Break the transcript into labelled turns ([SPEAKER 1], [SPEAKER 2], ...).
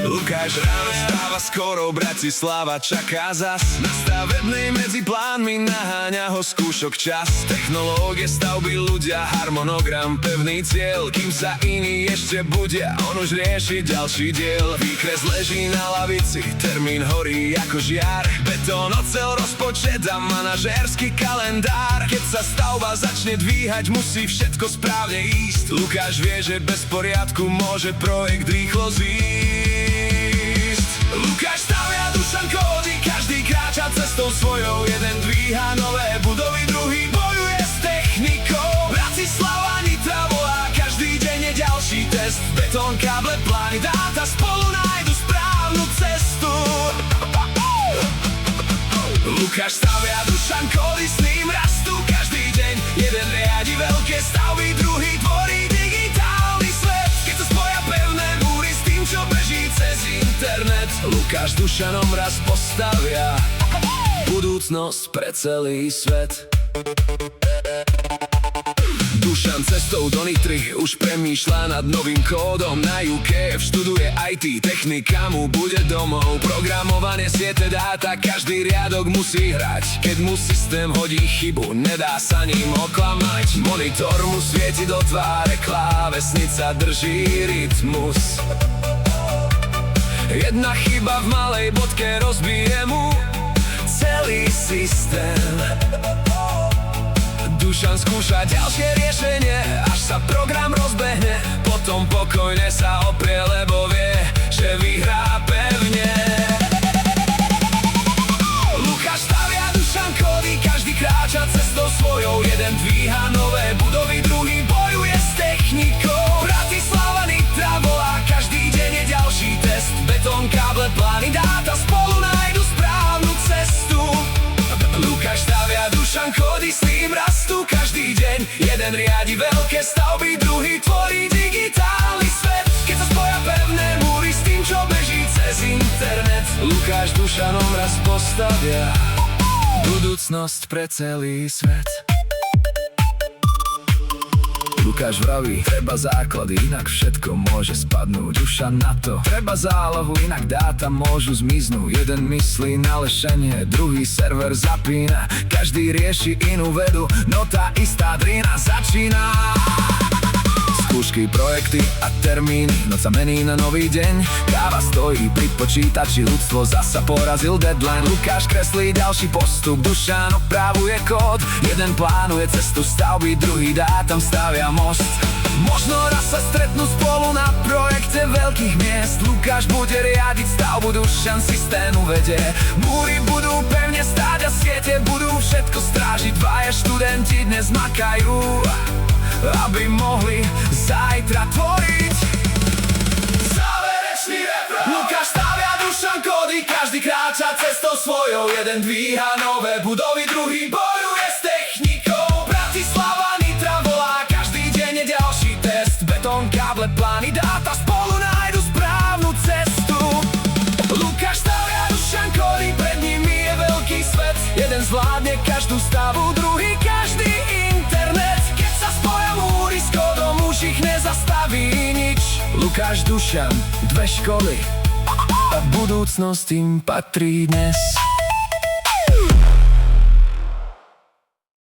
[SPEAKER 1] Lukáš ráno stáva skoro, Bratislava čaká zas. Na stavebnej medzi plánmi naháňa ho skúšok čas. Technológie, stavby, ľudia, harmonogram, pevný cieľ. Kým sa iní ešte budia, on už rieši ďalší diel. Výkres leží na lavici, termín horí ako žiar. Betón, oceľ, rozpočet a manažérsky kalendár. Keď sa stavba začne dvíhať, musí všetko správne ísť. Lukáš vie, že bez poriadku môže projekt rýchlo zísť. Lukáš stavia, Dušan kódy, každý kráča cestou svojou. Jeden dvíha nové budovy, druhý bojuje s technikou. Bratislava, Nitra volá, každý deň je ďalší test. Betón, káble, plány, dáta, spolu nájdu správnu cestu. Lukáš stavia, Dušan kódy, s ním rastú každý deň. Jeden riadi veľké stavby, druhý tvorí digitálny svet. Keď sa spoja pevné múry s tým, čo beží cez internet. Lukáš s Dušanom raz postavia budúcnosť pre celý svet. Dušan cestou do Nitry už premýšľa nad novým kódom. Na UKF študuje IT, technika mu bude domov. Programovanie, siete, dáta, každý riadok musí hrať. Keď mu systém hodí chybu, nedá sa ním oklamať. Monitor mu svieti do tváre, klávesnica drží rytmus. Jedna chyba v malej bodke rozbije mu celý systém. Dušan skúša ďalšie riešenie, až sa program rozbehne. Potom pokojne sa oprie, lebo vie, že vyhrá pevne. Lukáš stavia, Dušan kódy, každý kráča cestou svojou. Jeden dvíha nové budovy, druhý bojuje s technikou. Bratislava, Nitra volá, každý deň je ďalší test. Betón, káble, plány, dáta, spolu nájdu správnu cestu. Lukáš stavia, Dušan kódy, s tým rastú každý deň. Jeden riadi veľké stavby, druhý tvorí digitálny svet. Keď sa spoja pevné múry s tým, čo beží cez internet. Lukáš s Dušanom raz postavia budúcnosť pre celý svet. Lukáš vraví, treba základy, inak všetko môže spadnúť. Dušan na to, treba zálohu, inak dáta môžu zmiznúť. Jeden myslí na lešenie, druhý server zapína. Každý rieši inú vedu, no tá istá drina začína. Skúšky, projekty a termíny, noc sa mení na nový deň. Káva stojí pri počítači, ľudstvo zasa porazil deadline. Lukáš kreslí ďalší postup, Dušan opravuje kód. Jeden plánuje cestu stavby, druhý dátam stavia most. Možno raz sa stretnú spolu na projekte veľkých miest. Lukáš bude riadiť stavbu, Dušan systém uvedie. Múry budú pevne stáť a siete budú všetko strážiť. Dvaja študenti dnes makajú, aby mohli zajtra tvoriť záverečný refrén. Lukáš stavia, Dušan kódy, každý kráča cestou svojou. Jeden dvíha nové budovy, druhý bojuje s technikou. Bratislava, Nitra volá, každý deň je ďalší test. Betón, káble, plány, dáta, spolu nájdu správnu cestu. Lukáš stavia, Dušan kódy, pred nimi je veľký svet. Jeden zvládne každú stavu, druhý každý internet. Keď sa spoja múry s kódom, už ich nezastaví nič. Lukáš, Dušan, dve školy a budúcnosť im patrí dnes.